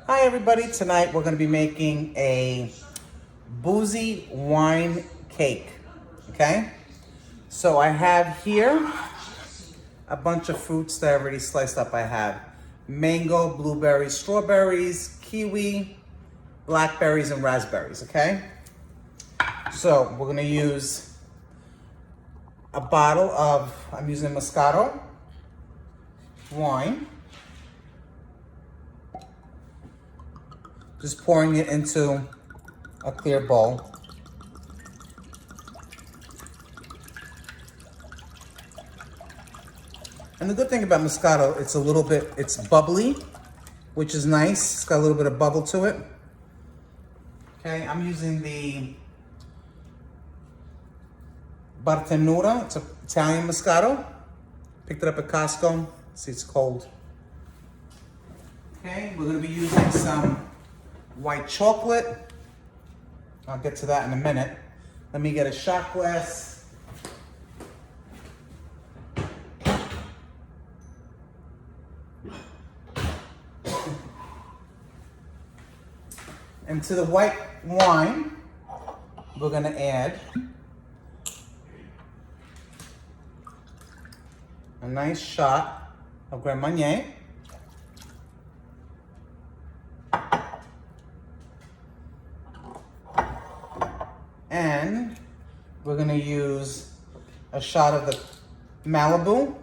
Hi everybody, tonight we're going to be making a boozy wine cake, okay? So I have here a bunch of fruits that I already sliced up. I have mango, blueberries, strawberries, kiwi, blackberries, and raspberries, okay? So we're going to use a bottle of, I'm using Moscato wine. Just pouring it into a clear bowl. And the good thing about Moscato, it's bubbly, which is nice. It's got a little bit of bubble to it. Okay, I'm using the Bartenuta. It's an Italian Moscato. Picked it up at Costco. See, it's cold. Okay, we're gonna be using some white chocolate. I'll get to that in a minute. Let me get a shot glass. And to the white wine, we're gonna add a nice shot of Gran Marnier. And we're gonna use a shot of the Malibu.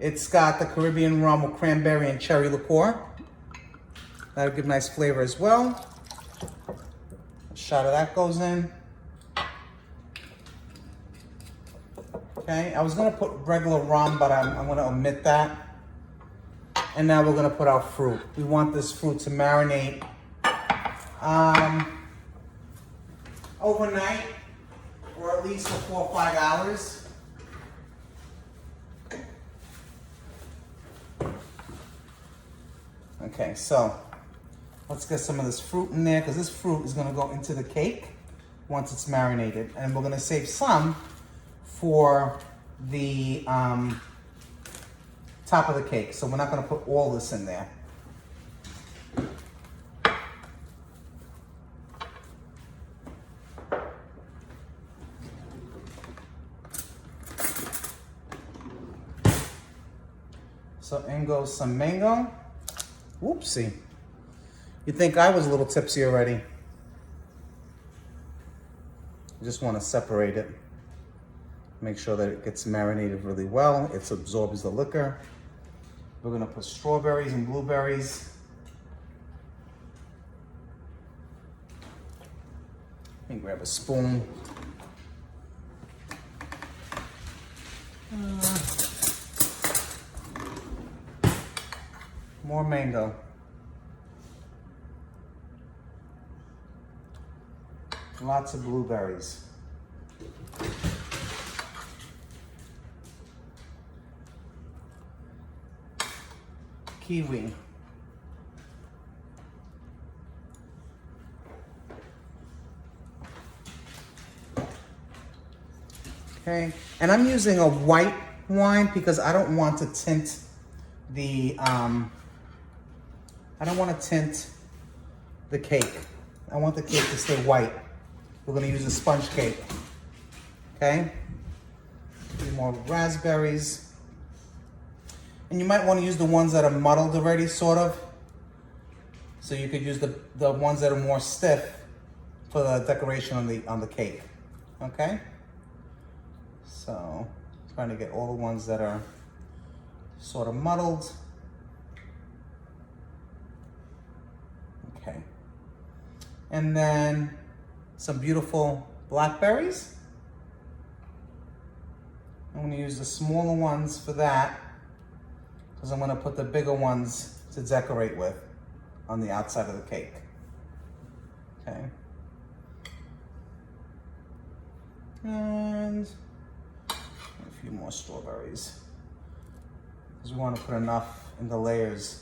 It's got the Caribbean rum with cranberry and cherry liqueur. That'll give nice flavor as well. A shot of that goes in. Okay, I was gonna put regular rum, but I'm gonna omit that. And now we're gonna put our fruit. We want this fruit to marinate overnight, or at least for 4 or 5 hours. Okay, so let's get some of this fruit in there, because this fruit is gonna go into the cake once it's marinated. And we're gonna save some for the top of the cake. So we're not gonna put all this in there. So in goes some mango. Whoopsie. You'd think I was a little tipsy already. I just want to separate it. Make sure that it gets marinated really well. It absorbs the liquor. We're gonna put strawberries and blueberries. Let me grab a spoon. More mango. Lots of blueberries. Kiwi. Okay, and I'm using a white wine because I don't want to tint the cake. I want the cake to stay white. We're gonna use a sponge cake. Okay? A few more raspberries. And you might want to use the ones that are muddled already, sort of. So you could use the ones that are more stiff for the decoration on the cake. Okay? So trying to get all the ones that are sort of muddled. Okay. And then some beautiful blackberries. I'm gonna use the smaller ones for that, because I'm gonna put the bigger ones to decorate with on the outside of the cake. Okay. And a few more strawberries, because we want to put enough in the layers.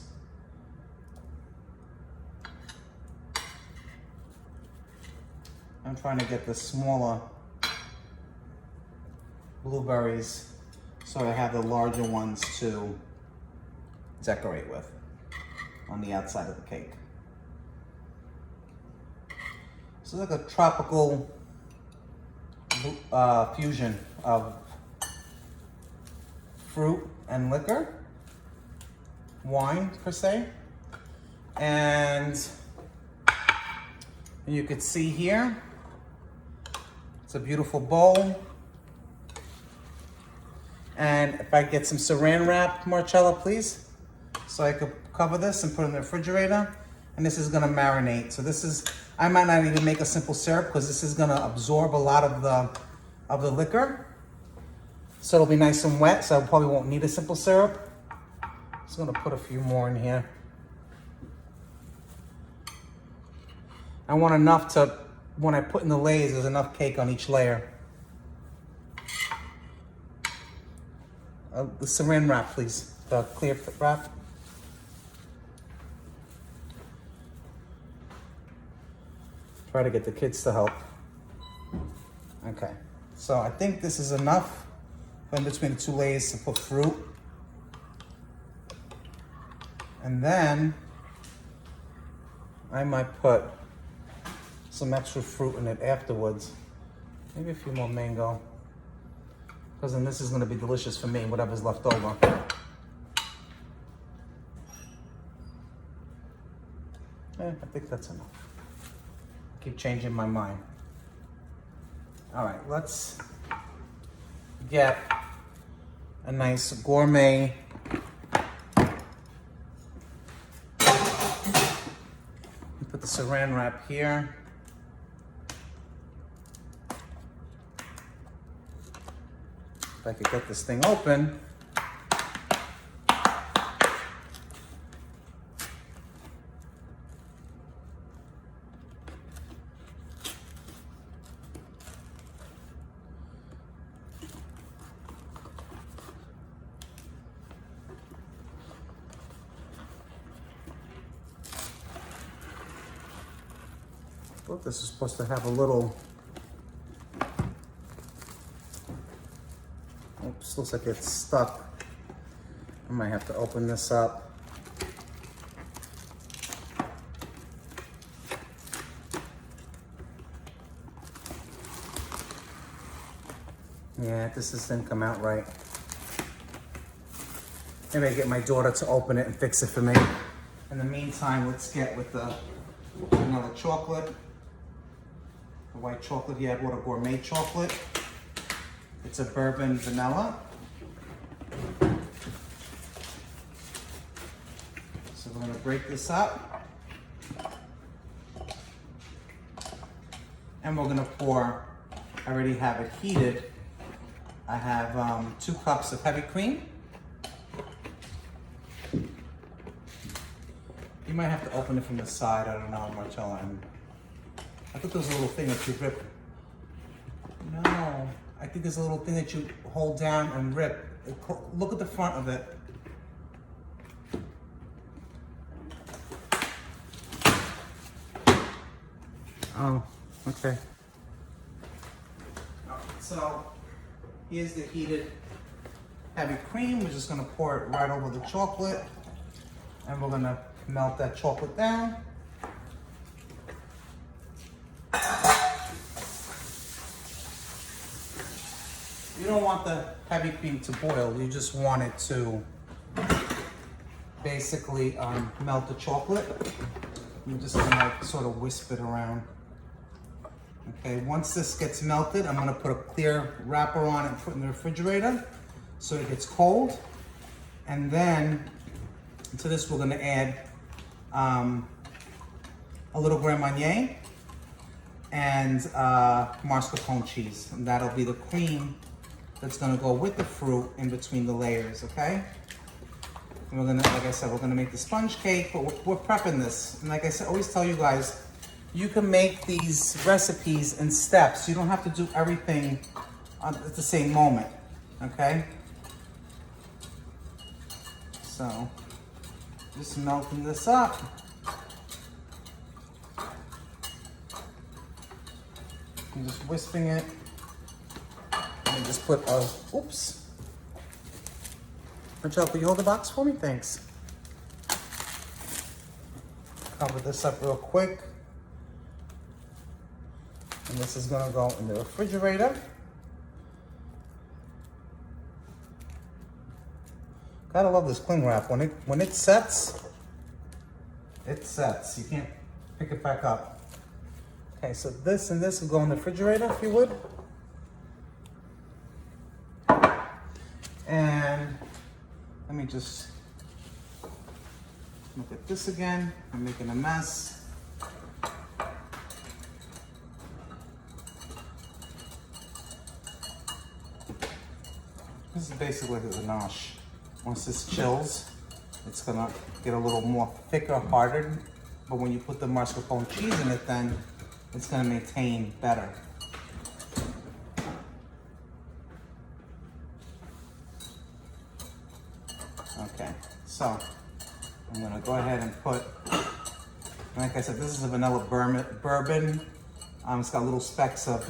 I'm trying to get the smaller blueberries so I have the larger ones to decorate with on the outside of the cake. It's like a tropical fusion of fruit and liquor, wine per se. And you could see here, it's a beautiful bowl. And if I get some saran wrap, Marcella, please, so I could cover this and put it in the refrigerator. And this is gonna marinate. So this is, I might not even make a simple syrup because this is gonna absorb a lot of the liquor. So it'll be nice and wet, so I probably won't need a simple syrup. Just gonna put a few more in here. I want enough to, when I put in the layers, there's enough cake on each layer. The saran wrap, please. The clear wrap. Try to get the kids to help. Okay, so I think this is enough in between the two layers to put fruit. And then I might put some extra fruit in it afterwards. Maybe a few more mango. Because then this is gonna be delicious for me, whatever's left over. I think that's enough. Keep changing my mind. All right, let's get a nice gourmet put the saran wrap here. If I could get this thing open. I thought this is supposed to have a little, oops, looks like it's stuck. I might have to open this up. Yeah, this just didn't come out right. Maybe I get my daughter to open it and fix it for me. In the meantime, let's get with the vanilla chocolate. The white chocolate here, I bought a gourmet chocolate. It's a bourbon vanilla. So we're gonna break this up. And we're gonna pour, I already have it heated. I have 2 cups of heavy cream. You might have to open it from the side, I don't know, Marcella. I thought there was a little thing that you rip. No, I think there's a little thing that you hold down and rip. Look at the front of it. Oh, okay. So here's the heated heavy cream. We're just gonna pour it right over the chocolate, and we're gonna melt that chocolate down. You don't want the heavy cream to boil, you just want it to basically melt the chocolate. I'm just gonna like sort of wisp it around. Okay, once this gets melted, I'm gonna put a clear wrapper on it and put it in the refrigerator so it gets cold. And then to this we're gonna add a little Gran Marnier and mascarpone cheese. And that'll be the cream that's gonna go with the fruit in between the layers, okay? And we're gonna, like I said, we're gonna make the sponge cake, but we're prepping this. And like I said, always tell you guys, you can make these recipes in steps. You don't have to do everything at the same moment, okay? So, just melting this up. I'm just wisping it. And just put a, oops. Michelle, will you hold the box for me? Thanks. Cover this up real quick. And this is gonna go in the refrigerator. Gotta love this cling wrap. When it sets, it sets. You can't pick it back up. Okay, so this and this will go in the refrigerator, if you would. And let me just look at this again. I'm making a mess. This is basically the ganache. Once this chills, it's gonna get a little more thicker, hardened. But when you put the mascarpone cheese in it, then it's gonna maintain better. Okay, so I'm gonna go ahead and put, like I said, this is a vanilla bourbon. It's got little specks of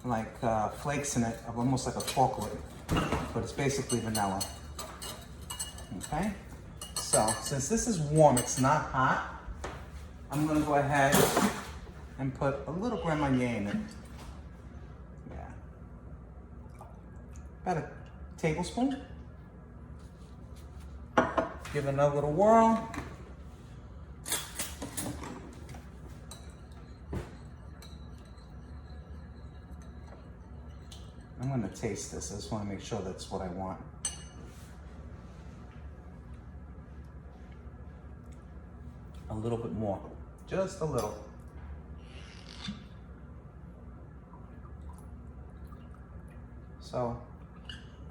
like flakes in it, of almost like a chocolate, but it's basically vanilla. Okay, so since this is warm, it's not hot, I'm gonna go ahead and put a little Gran Marnier in it. Yeah, about a tablespoon. Give it another little whirl. I'm gonna taste this. I just wanna make sure that's what I want. A little bit more, just a little. So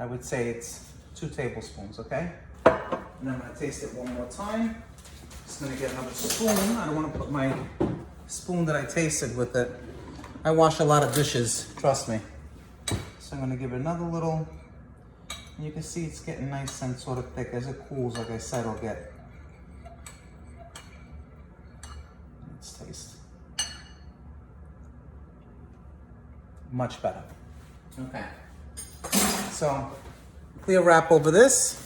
I would say it's 2 tablespoons, okay? And I'm gonna taste it one more time. Just gonna get another spoon. I don't wanna put my spoon that I tasted with it. I wash a lot of dishes, trust me. So I'm gonna give it another little, and you can see it's getting nice and sort of thick. As it cools, like I said, it'll get, let's taste. Much better. Okay. So, clear wrap over this.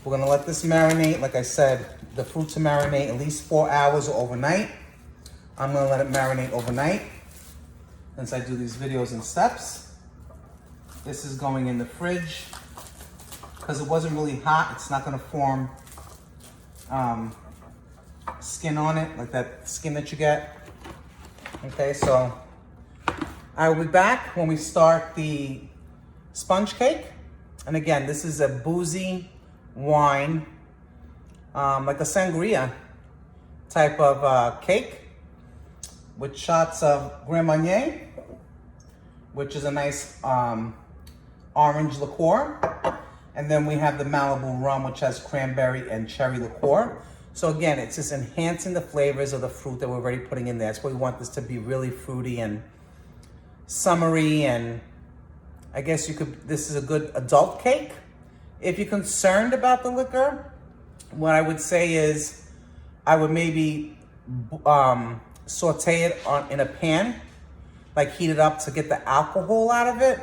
We're gonna let this marinate. Like I said, the fruit to marinate at least 4 hours or overnight. I'm gonna let it marinate overnight since I do these videos in steps. This is going in the fridge. Because it wasn't really hot, it's not gonna form skin on it, like that skin that you get. Okay, so I will be back when we start the sponge cake. And again, this is a boozy wine, like a sangria type of cake with shots of Gran Marnier, which is a nice orange liqueur. And then we have the Malibu rum, which has cranberry and cherry liqueur. So again, it's just enhancing the flavors of the fruit that we're already putting in there. That's why we want this to be really fruity and summery, and I guess you could, this is a good adult cake. If you're concerned about the liquor, what I would say is I would maybe saute it in a pan, like heat it up to get the alcohol out of it.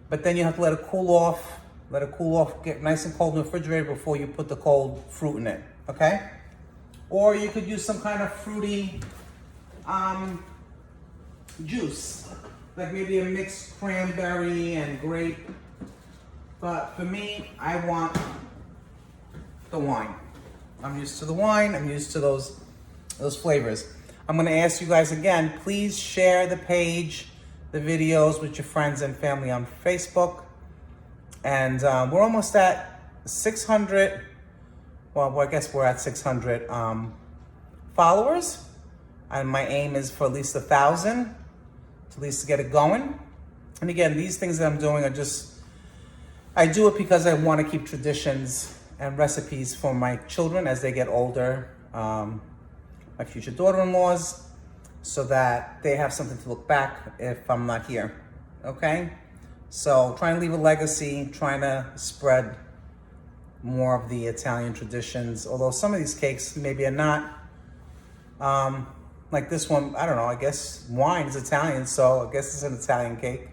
But then you have to let it cool off. Let it cool off, get nice and cold in the refrigerator before you put the cold fruit in it, okay? Or you could use some kind of fruity juice, like maybe a mixed cranberry and grape. But for me, I want the wine. I'm used to the wine, I'm used to those flavors. I'm gonna ask you guys again, please share the page, the videos with your friends and family on Facebook. And we're almost at 600, well, I guess we're at 600 followers. And my aim is for at least 1,000, to at least get it going. And again, these things that I'm doing are just, I do it because I want to keep traditions and recipes for my children as they get older, my future daughter-in-laws, so that they have something to look back if I'm not here, okay? So trying to leave a legacy, trying to spread more of the Italian traditions, although some of these cakes maybe are not, like this one, I don't know, I guess wine is Italian, so I guess it's an Italian cake.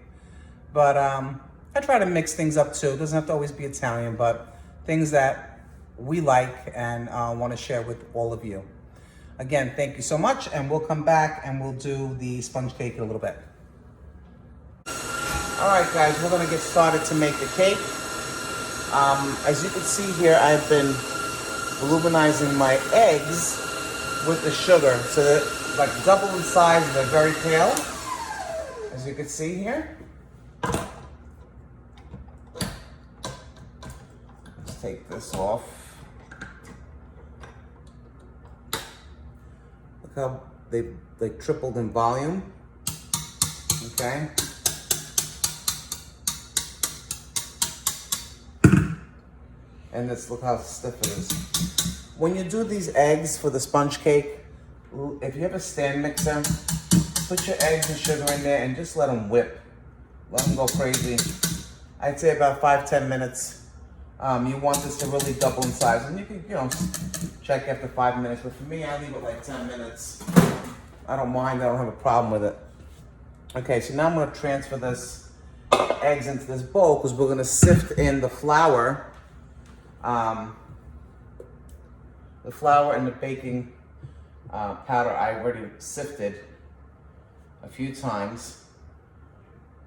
But I try to mix things up too. It doesn't have to always be Italian, but things that we like and want to share with all of you. Again, thank you so much, and we'll come back and we'll do the sponge cake in a little bit. All right, guys, we're gonna get started to make the cake. As you can see here, I've been volumizing my eggs with the sugar, so they're like double in size and they're very pale, as you can see here. Let's take this off. Look how they tripled in volume. Okay. And this, look how stiff it is. When you do these eggs for the sponge cake, if you have a stand mixer, put your eggs and sugar in there and just let them whip. Let them go crazy. I'd say about 5-10 minutes. You want this to really double in size. And you can, check after 5 minutes. But for me, I leave it like 10 minutes. I don't mind, I don't have a problem with it. Okay, so now I'm gonna transfer this eggs into this bowl because we're gonna sift in the flour. The flour and the baking powder I already sifted a few times,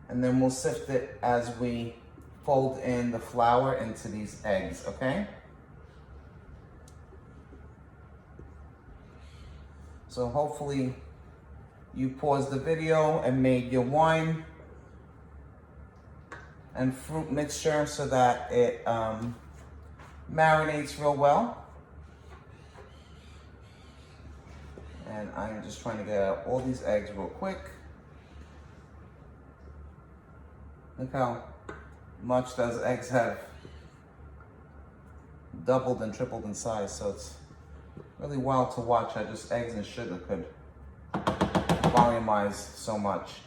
and then we'll sift it as we fold in the flour into these eggs, okay? So hopefully you paused the video and made your wine and fruit mixture so that it marinates real well. And I'm just trying to get out all these eggs real quick. Look how much those eggs have doubled and tripled in size. So it's really wild to watch how just eggs and sugar could volumize so much.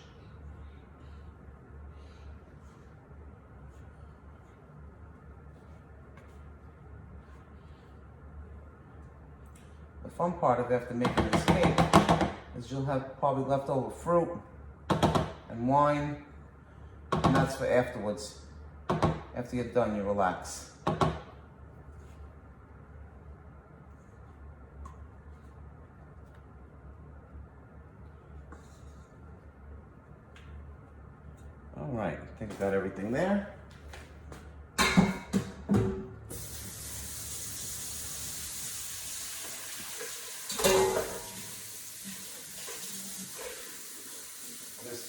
The fun part of after making this cake is you'll have probably leftover fruit and wine, and that's for afterwards. After you're done, you relax. All right, I think I got everything there.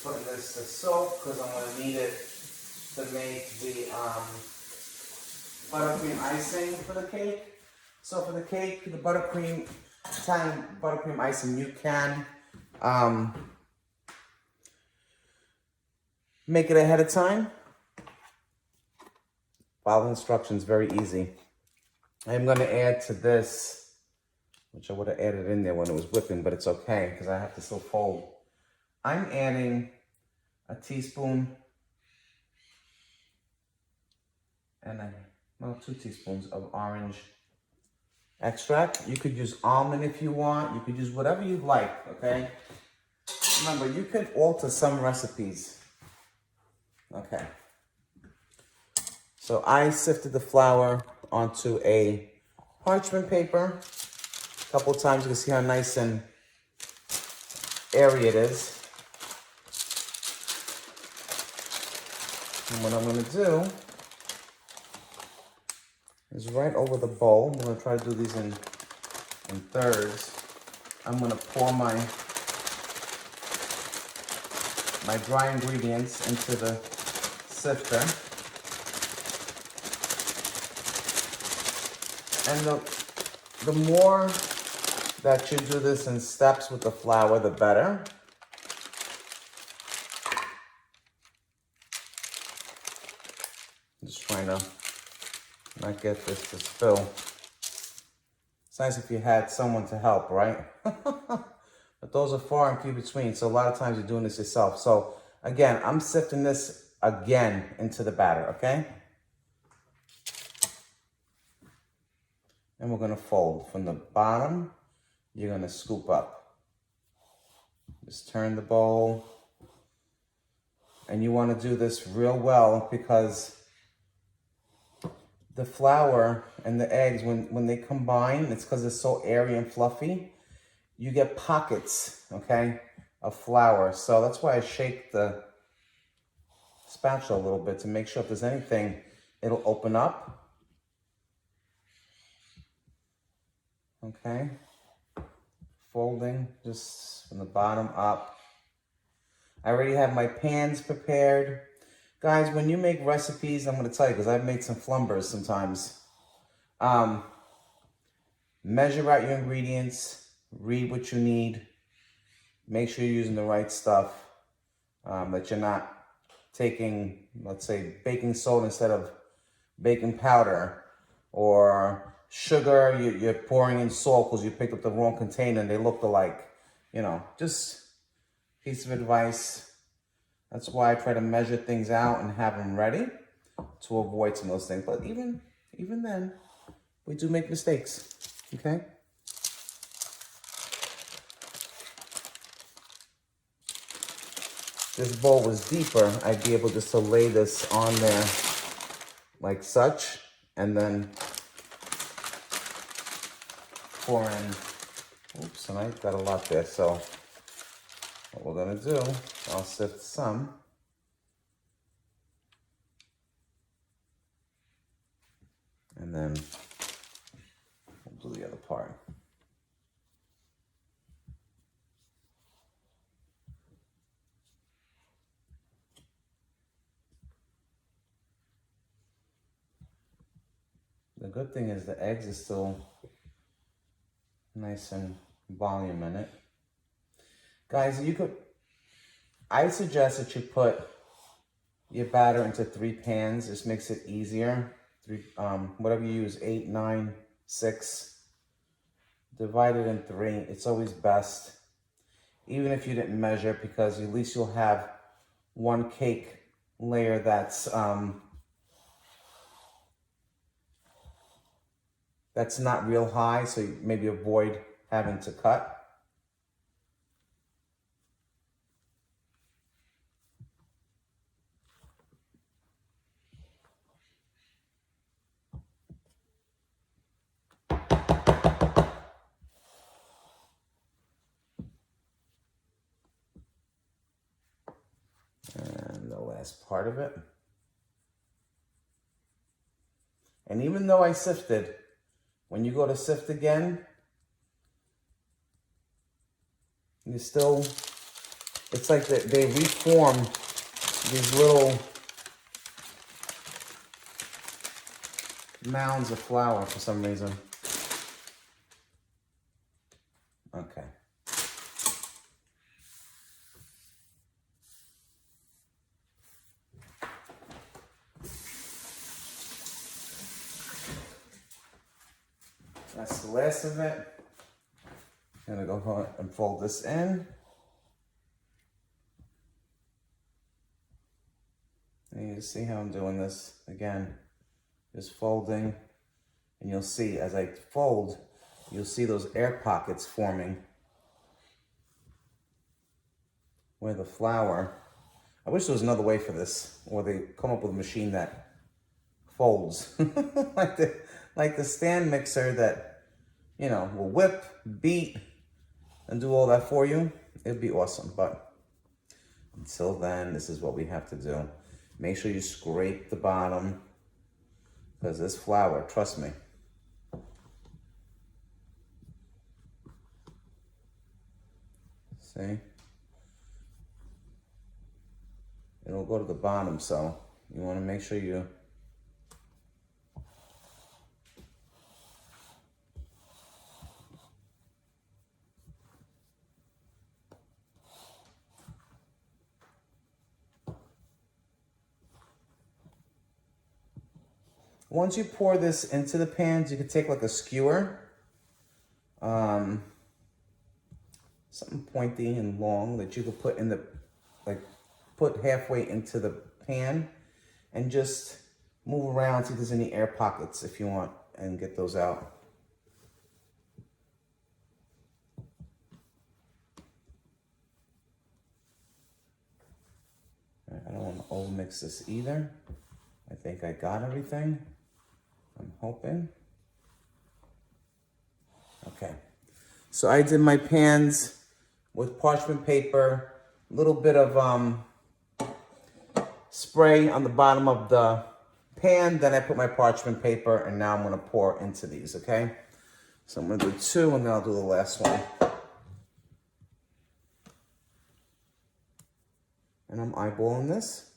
Putting this to soak because I'm going to need it to make the buttercream icing for the cake. So for the cake, the Italian buttercream icing, you can make it ahead of time. Follow the instructions, very easy. I'm going to add to this, which I would have added in there when it was whipping, but it's okay because I have to still fold. I'm adding a teaspoon and 2 teaspoons of orange extract. You could use almond if you want. You could use whatever you like, okay? Remember, you can alter some recipes. Okay. So I sifted the flour onto a parchment paper. A couple of times you can see how nice and airy it is. And what I'm going to do is right over the bowl, I'm going to try to do these in thirds. I'm going to pour my dry ingredients into the sifter. And the more that you do this in steps with the flour, the better. I'm just trying to not get this to spill. It's nice if you had someone to help, right? But those are far and few between, so a lot of times you're doing this yourself. So again, I'm sifting this again into the batter, okay? And we're gonna fold from the bottom. You're gonna scoop up. Just turn the bowl. And you wanna do this real well because the flour and the eggs, when they combine, it's because it's so airy and fluffy, you get pockets, okay, of flour. So that's why I shake the spatula a little bit to make sure if there's anything, it'll open up. Okay. Folding just from the bottom up. I already have my pans prepared. Guys, when you make recipes, I'm going to tell you, because I've made some flumbers sometimes. Measure out your ingredients, read what you need, make sure you're using the right stuff, that you're not taking, let's say, baking soda instead of baking powder, or sugar, you're pouring in salt because you picked up the wrong container and they look alike. You know, just piece of advice. That's why I try to measure things out and have them ready to avoid some of those things. But even then, we do make mistakes, okay? If this bowl was deeper, I'd be able just to lay this on there like such, and then pour in. Oops, and I got a lot there, so what we're gonna do, I'll sift some. And then we'll do the other part. The good thing is the eggs are still nice and volume in it. Guys, I suggest that you put your batter into 3 pans. This makes it easier. Whatever you use, 8, 9, 6. Divide it in 3. It's always best, even if you didn't measure, because at least you'll have one cake layer that's not real high, so you maybe avoid having to cut. And the last part of it. And even though I sifted, when you go to sift again, you still, it's like they reform these little mounds of flour for some reason. Okay. That's the last of it. I'm gonna go ahead and fold this in. And you see how I'm doing this again. Just folding, and you'll see as I fold, you'll see those air pockets forming where the flour. I wish there was another way for this, or they come up with a machine that folds like the stand mixer that, you know, will whip, beat, and do all that for you. It'd be awesome, but until then, this is what we have to do. Make sure you scrape the bottom, because this flour, trust me, see? It'll go to the bottom, so you want to make sure you once you pour this into the pans, you can take like a skewer, something pointy and long that you could put in the, like, put halfway into the pan and just move around, see if there's any air pockets if you want, and get those out. I don't want to over-mix this either. I think I got everything. I'm hoping. Okay. So I did my pans with parchment paper, a little bit of spray on the bottom of the pan. Then I put my parchment paper, and now I'm gonna pour into these, okay? So I'm gonna do 2, and then I'll do the last one. And I'm eyeballing this.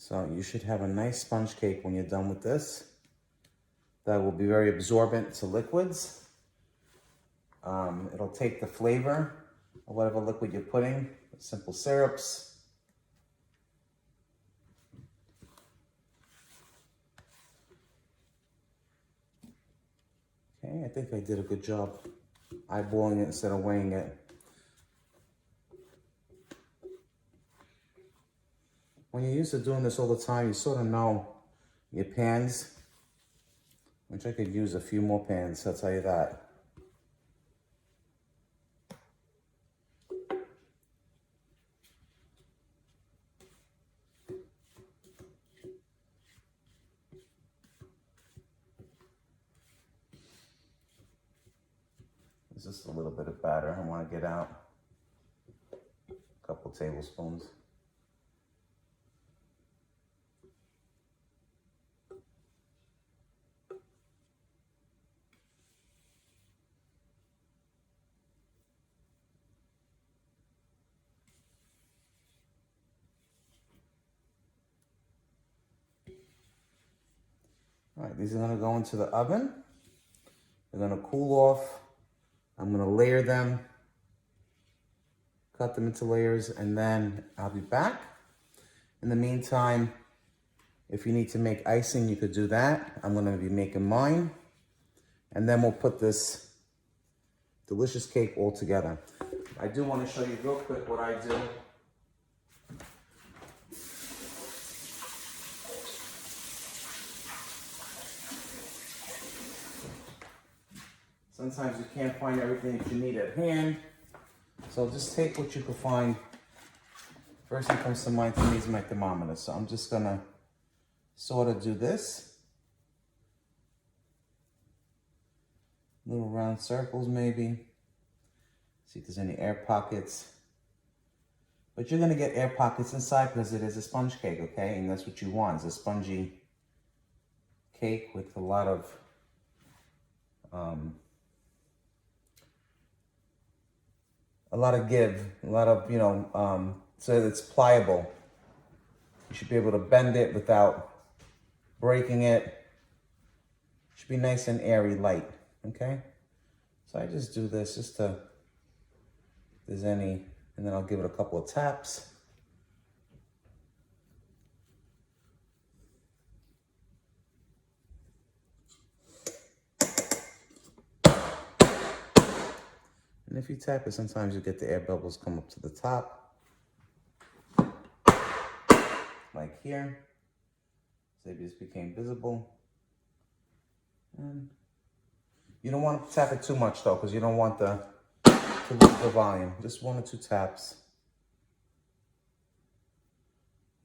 So you should have a nice sponge cake when you're done with this. That will be very absorbent to liquids. It'll take the flavor of whatever liquid you're putting, simple syrups. Okay, I think I did a good job eyeballing it instead of weighing it. When you're used to doing this all the time, you sort of know your pans, which I could use a few more pans, I'll tell you that. There's just a little bit of batter I want to get out. A couple tablespoons. All right, these are gonna go into the oven. They're gonna cool off. I'm gonna layer them, cut them into layers, and then I'll be back. In the meantime, if you need to make icing, you could do that. I'm gonna be making mine. And then we'll put this delicious cake all together. I do wanna show you real quick what I do. Sometimes you can't find everything that you need at hand. So just take what you can find. First thing comes to mind to me is my thermometer. So I'm just gonna sort of do this. Little round circles maybe. See if there's any air pockets. But you're gonna get air pockets inside because it is a sponge cake, okay? And that's what you want, is a spongy cake with a lot of give, a lot of, so that it's pliable. You should be able to bend it without breaking it. It should be nice and airy, light, okay? So I just do this just to, if there's any, and then I'll give it a couple of taps. And if you tap it, sometimes you get the air bubbles come up to the top. Like here. So it just became visible. And you don't want to tap it too much though, because you don't want to lose the volume. Just 1 or 2 taps.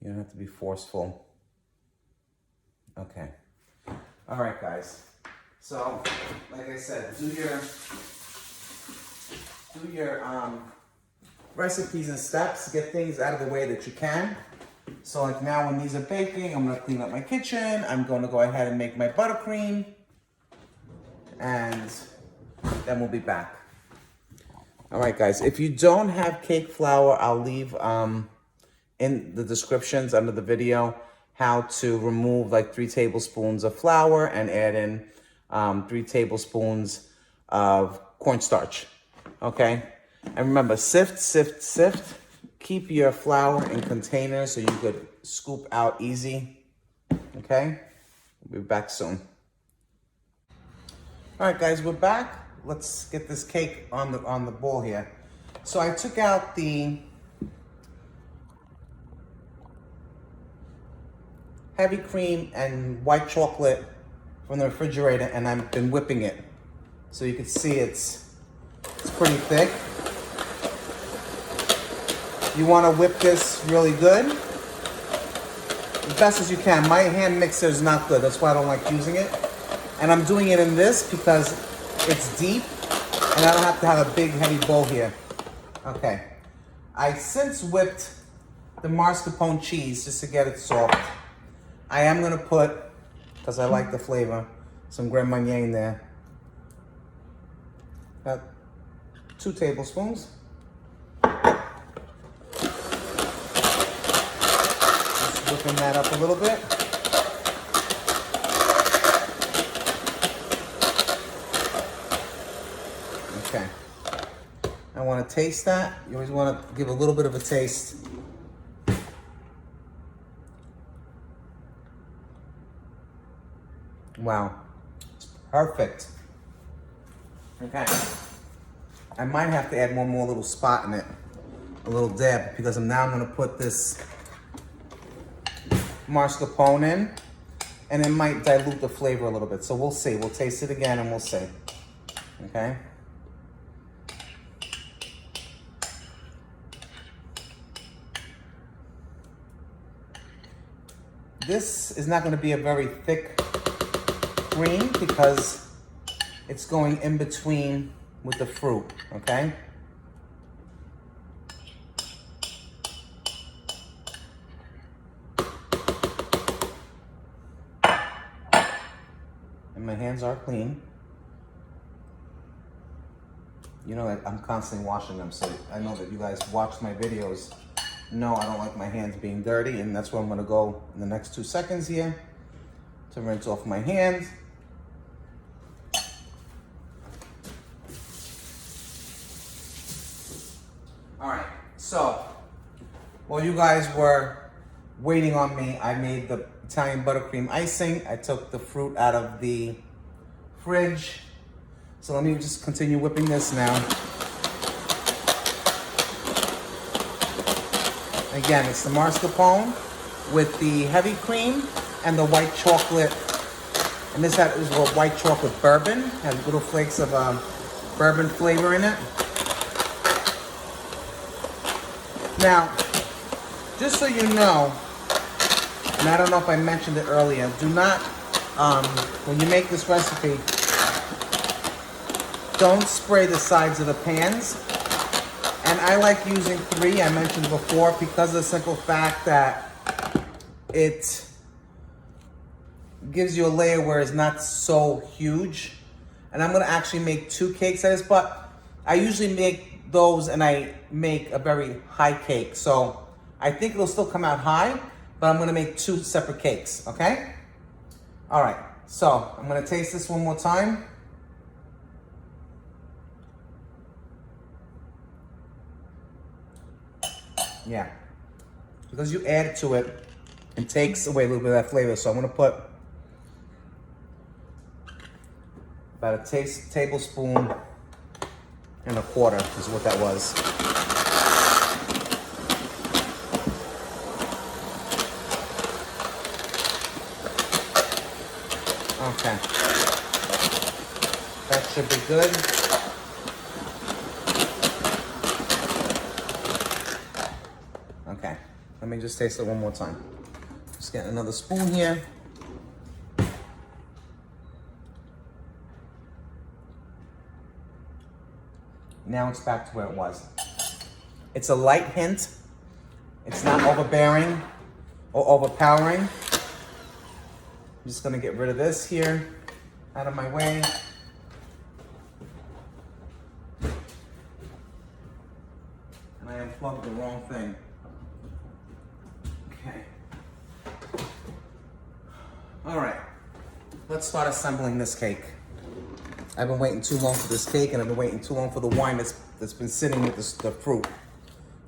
You don't have to be forceful. Okay. All right, guys. So, like I said, do your recipes and steps, get things out of the way that you can. So like now when these are baking, I'm gonna clean up my kitchen. I'm gonna go ahead and make my buttercream, and then we'll be back. All right, guys, if you don't have cake flour, I'll leave in the descriptions under the video how to remove like 3 tablespoons of flour and add in 3 tablespoons of cornstarch, okay? And remember, sift, sift, sift. Keep your flour in containers so you could scoop out easy, okay? We'll be back soon. All right, guys, we're back. Let's get this cake on the bowl here. So I took out the heavy cream and white chocolate from the refrigerator, and I've been whipping it. So you can see it's pretty thick. You want to whip this really good, as best as you can. My hand mixer is not good, that's why I don't like using it. And I'm doing it in this because it's deep, and I don't have to have a big heavy bowl here. Okay, I since whipped the mascarpone cheese just to get it soft. I am gonna put, because I like the flavor, some Gran Marnier in there. About 2 tablespoons. Just whipping that up a little bit. Okay. I want to taste that. You always want to give a little bit of a taste. Wow, it's perfect. Okay, I might have to add one more little spot in it, a little dab, because now I'm gonna put this mascarpone in, and it might dilute the flavor a little bit. So we'll see, we'll taste it again and we'll see, okay? This is not gonna be a very thick cream because it's going in between with the fruit, okay? And my hands are clean. You know that I'm constantly washing them, so I know that you guys watch my videos. No, I don't like my hands being dirty, and that's where I'm gonna go in the next 2 seconds here to rinse off my hands. All right, so while you guys were waiting on me, I made the Italian buttercream icing. I took the fruit out of the fridge. So let me just continue whipping this now. Again, it's the mascarpone with the heavy cream and the white chocolate. And this is a white chocolate bourbon. Has little flakes of bourbon flavor in it. Now, just so you know, and I don't know if I mentioned it earlier, do not, when you make this recipe, don't spray the sides of the pans. And I like using 3, I mentioned before, because of the simple fact that it gives you a layer where it's not so huge. And I'm gonna actually make 2 cakes out of this, but I usually make those and I make a very high cake. So I think it'll still come out high, but I'm gonna make 2 separate cakes, okay? All right, so I'm gonna taste this one more time. Yeah, because you add it to it, it takes away a little bit of that flavor. So I'm gonna put about a tablespoon and a quarter is what that was. Okay, that should be good. Okay, let me just taste it one more time. Just getting another spoon here. Now it's back to where it was. It's a light hint. It's not overbearing or overpowering. I'm just gonna get rid of this here, out of my way. And I unplugged the wrong thing. Okay. All right, let's start assembling this cake. I've been waiting too long for this cake, and I've been waiting too long for the wine that's been sitting with the fruit.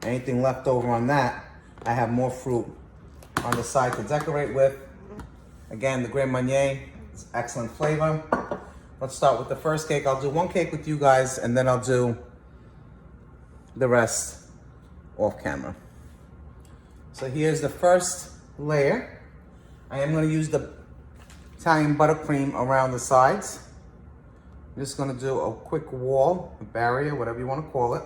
Anything left over on that, I have more fruit on the side to decorate with. Again, the Gran Marnier, it's excellent flavor. Let's start with the first cake. I'll do one cake with you guys, and then I'll do the rest off camera. So here's the first layer. I am going to use the Italian buttercream around the sides. I'm just going to do a quick wall, a barrier, whatever you want to call it.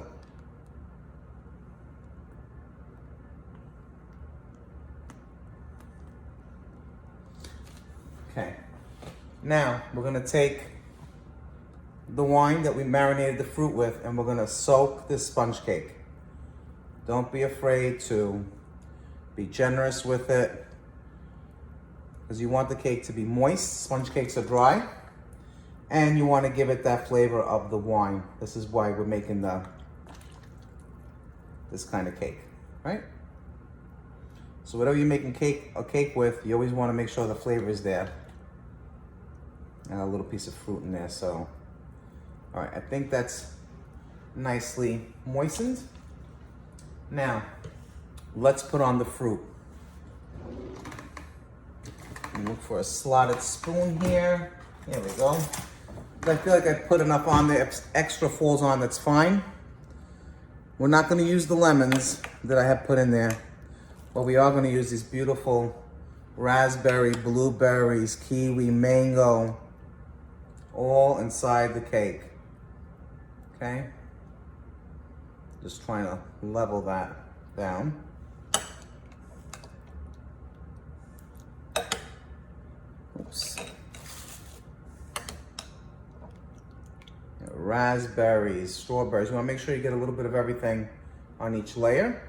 Okay, now we're going to take the wine that we marinated the fruit with, and we're going to soak this sponge cake. Don't be afraid to be generous with it, because you want the cake to be moist. Sponge cakes are dry, and you want to give it that flavor of the wine. This is why we're making this kind of cake, right? So whatever you're making a cake with, you always want to make sure the flavor is there. And a little piece of fruit in there, so. All right, I think that's nicely moistened. Now, let's put on the fruit. Look for a slotted spoon here. There we go. I feel like I put enough on there. If extra falls on, that's fine. We're not going to use the lemons that I have put in there, but we are going to use these beautiful raspberry, blueberries, kiwi, mango, all inside the cake. Okay? Just trying to level that down. Oops. Raspberries, strawberries. You want to make sure you get a little bit of everything on each layer.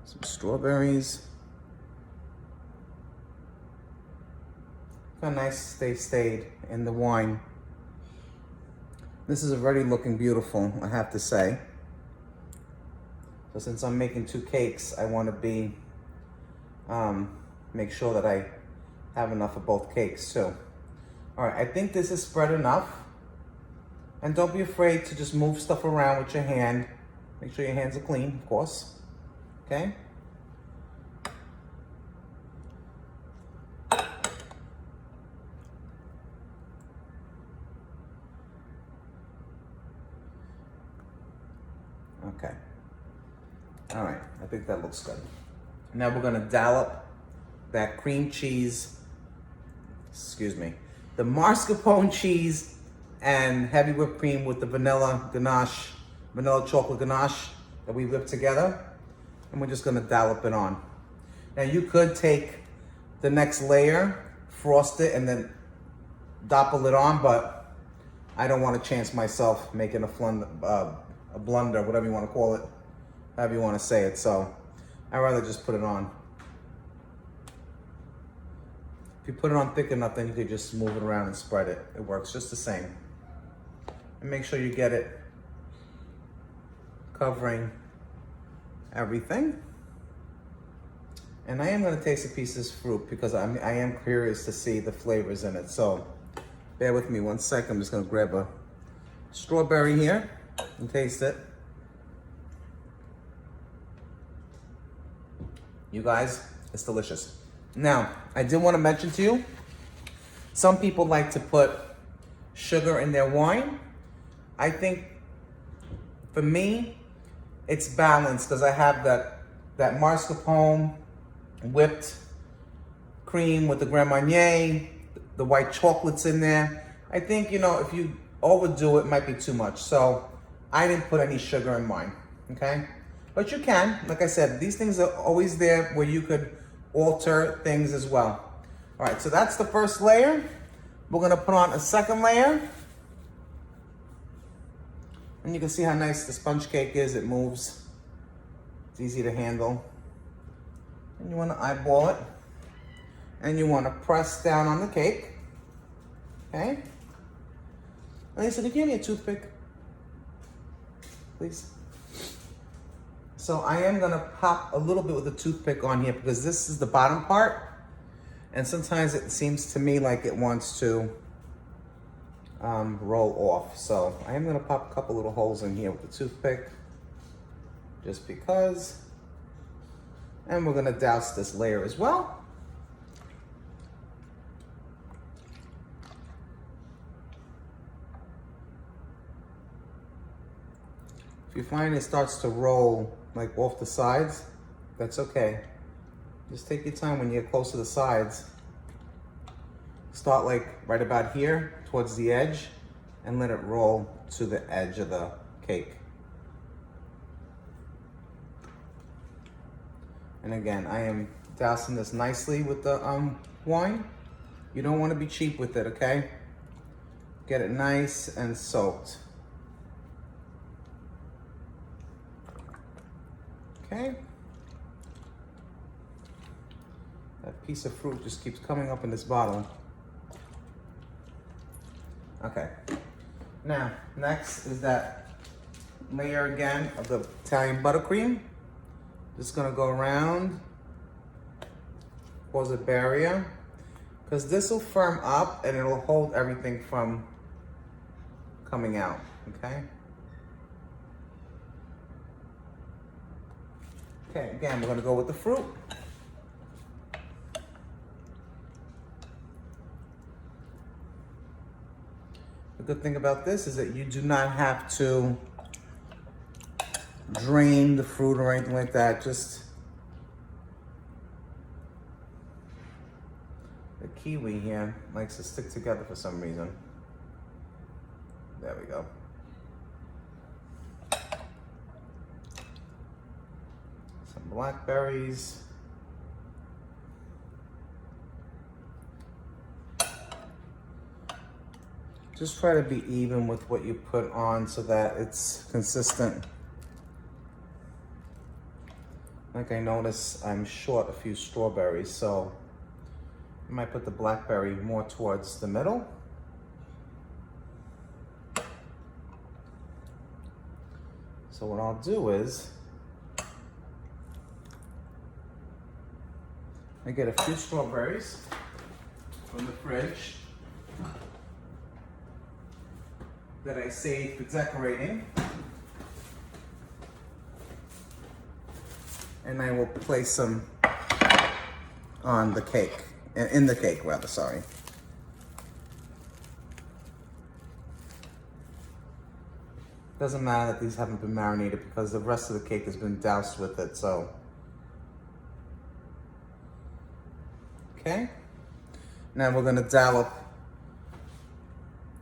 Some strawberries. How nice they stayed in the wine. This is already looking beautiful, I have to say. So since I'm making two cakes, I want to make sure that I have enough of both cakes too. All right, I think this is spread enough. And don't be afraid to just move stuff around with your hand. Make sure your hands are clean, of course. Okay? Okay. All right, I think that looks good. Now we're gonna dollop that cream cheese, the mascarpone cheese and heavy whipped cream with the vanilla ganache, vanilla chocolate ganache that we whipped together. And we're just gonna dollop it on. Now you could take the next layer, frost it, and then doppel it on, but I don't wanna chance myself making a blunder, whatever you want to call it, however you want to say it. So I'd rather just put it on. If you put it on thick enough, then you could just move it around and spread it. It works just the same. And make sure you get it covering everything. And I am going to taste a piece of this fruit because I am curious to see the flavors in it. So bear with me 1 second. I'm just going to grab a strawberry here and taste it. You guys, it's delicious. Now, I did want to mention to you, some people like to put sugar in their wine. I think for me, it's balanced because I have that mascarpone whipped cream with the Gran Marnier, the white chocolates in there. I think, you know, if you overdo it, might be too much. So I didn't put any sugar in mine, okay? But you can, like I said, these things are always there where you could alter things as well. All right, so that's the first layer. We're gonna put on a second layer. And you can see how nice the sponge cake is. It moves. It's easy to handle. And you wanna eyeball it. And you wanna press down on the cake, okay? Lisa, can you give me a toothpick? Please. So I am gonna pop a little bit with a toothpick on here because this is the bottom part. And sometimes it seems to me like it wants to roll off. So I am gonna pop a couple little holes in here with the toothpick, just because. And we're gonna douse this layer as well. If you find it starts to roll like off the sides, that's okay. Just take your time when you get close to the sides. Start like right about here towards the edge and let it roll to the edge of the cake. And again, I am dousing this nicely with the wine. You don't want to be cheap with it, okay? Get it nice and soaked. Okay. That piece of fruit just keeps coming up in this bottle. Okay. Now, next is that layer again of the Italian buttercream. Just gonna go around, cause a barrier, because this will firm up and it'll hold everything from coming out, okay? Okay, again, we're gonna go with the fruit. The good thing about this is that you do not have to drain the fruit or anything like that. Just the kiwi here likes to stick together for some reason. There we go. Some blackberries. Just try to be even with what you put on so that it's consistent. Like I notice I'm short a few strawberries, so I might put the blackberry more towards the middle. So what I'll do is, I get a few strawberries from the fridge that I saved for decorating. And I will place them on the cake, in the cake rather, sorry. Doesn't matter that these haven't been marinated because the rest of the cake has been doused with it, so. Okay. Now we're gonna dollop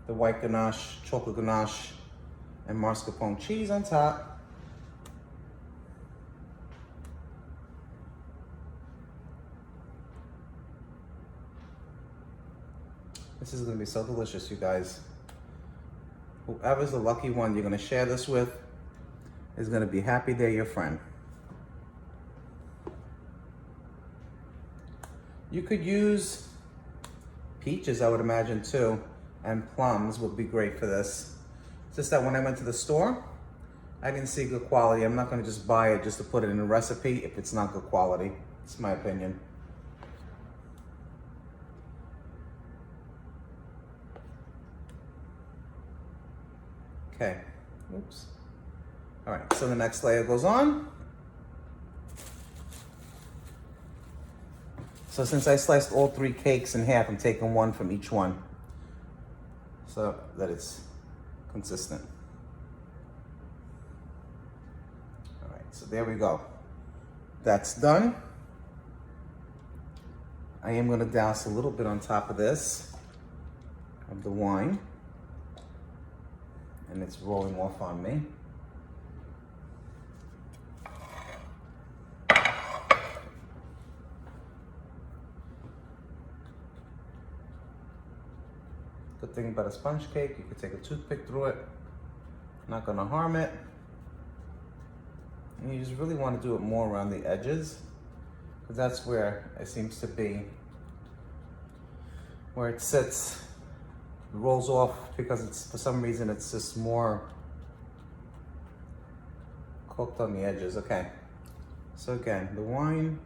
the white ganache, chocolate ganache, and mascarpone cheese on top. This is gonna be so delicious, you guys. Whoever's the lucky one you're gonna share this with is gonna be happy they're your friend. You could use peaches, I would imagine too, and plums would be great for this. It's just that when I went to the store, I didn't see good quality. I'm not gonna just buy it just to put it in a recipe if it's not good quality. It's my opinion. Okay, oops. All right, so the next layer goes on. So since I sliced all 3 cakes in half, I'm taking 1 from each one so that it's consistent. All right, so there we go. That's done. I am gonna douse a little bit on top of this, of the wine. And it's rolling off on me. Good thing about a sponge cake, you can take a toothpick through it. Not gonna harm it. And you just really want to do it more around the edges, because that's where it seems to be, where it sits rolls off because it's, for some reason, it's just more cooked on the edges. Okay. So again, the wine.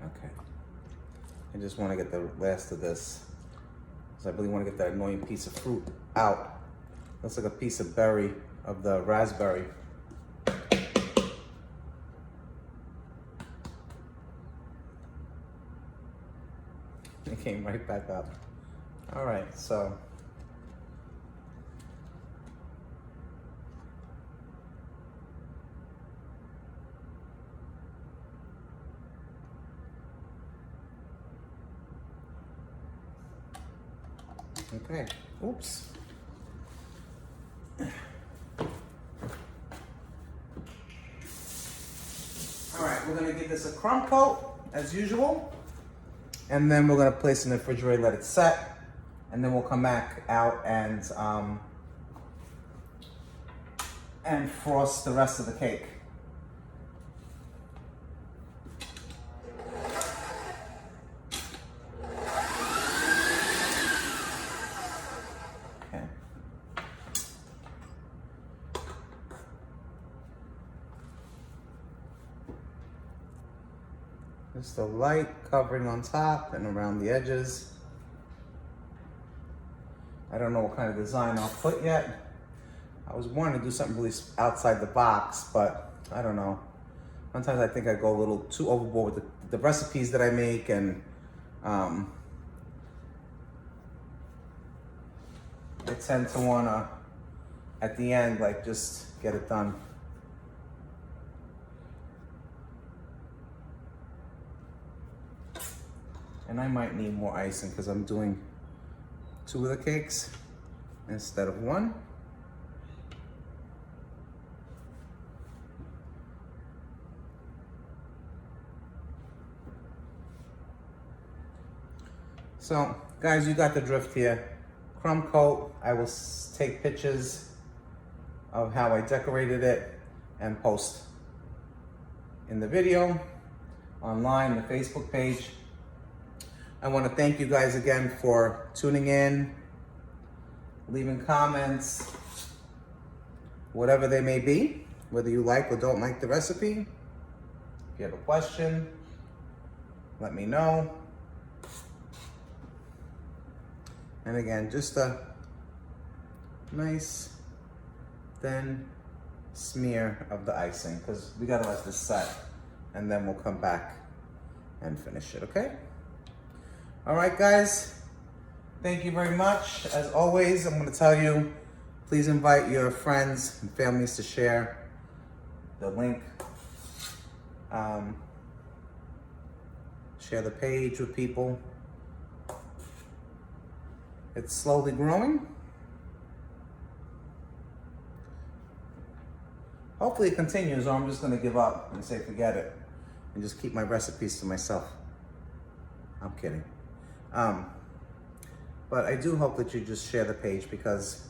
Okay. I just want to get the last of this, because I really want to get that annoying piece of fruit out. Looks like a piece of berry, of the raspberry. It came right back up. All right, so. Okay, oops. All right, we're gonna give this a crumb coat as usual. And then we're gonna place it in the refrigerator, let it set. And then we'll come back out and frost the rest of the cake. Just a light covering on top and around the edges. I don't know what kind of design I'll put yet. I was wanting to do something really outside the box, but I don't know. Sometimes I think I go a little too overboard with the recipes that I make, and I tend to wanna, at the end, like just get it done. And I might need more icing because I'm doing 2 of the cakes instead of 1. So, guys, you got the drift here. Crumb coat, I will take pictures of how I decorated it and post in the video, online, the Facebook page. I want to thank you guys again for tuning in, leaving comments, whatever they may be, whether you like or don't like the recipe. If you have a question, let me know. And again, just a nice thin smear of the icing, because we gotta let this set and then we'll come back and finish it, okay? All right, guys, thank you very much. As always, I'm gonna tell you, please invite your friends and families to share the link. Share the page with people. It's slowly growing. Hopefully it continues, or I'm just gonna give up and say forget it and just keep my recipes to myself. I'm kidding. But I do hope that you just share the page, because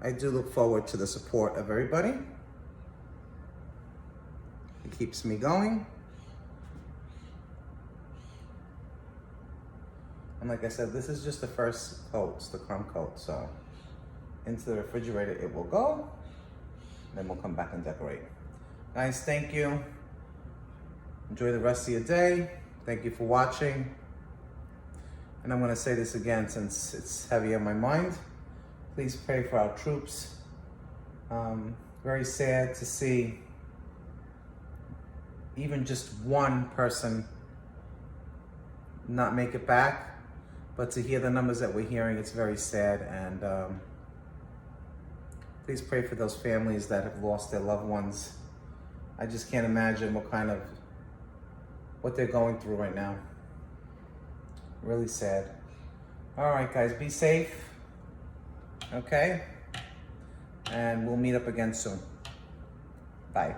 I do look forward to the support of everybody. It keeps me going. And like I said, this is just the first coat, it's the crumb coat. So into the refrigerator it will go, then we'll come back and decorate. Guys, thank you. Enjoy the rest of your day. Thank you for watching. And I'm gonna say this again since it's heavy on my mind. Please pray for our troops. Very sad to see even just one person not make it back, but to hear the numbers that we're hearing, it's very sad. And please pray for those families that have lost their loved ones. I just can't imagine what they're going through right now. Really sad. All right, guys, be safe, okay? And we'll meet up again soon. Bye.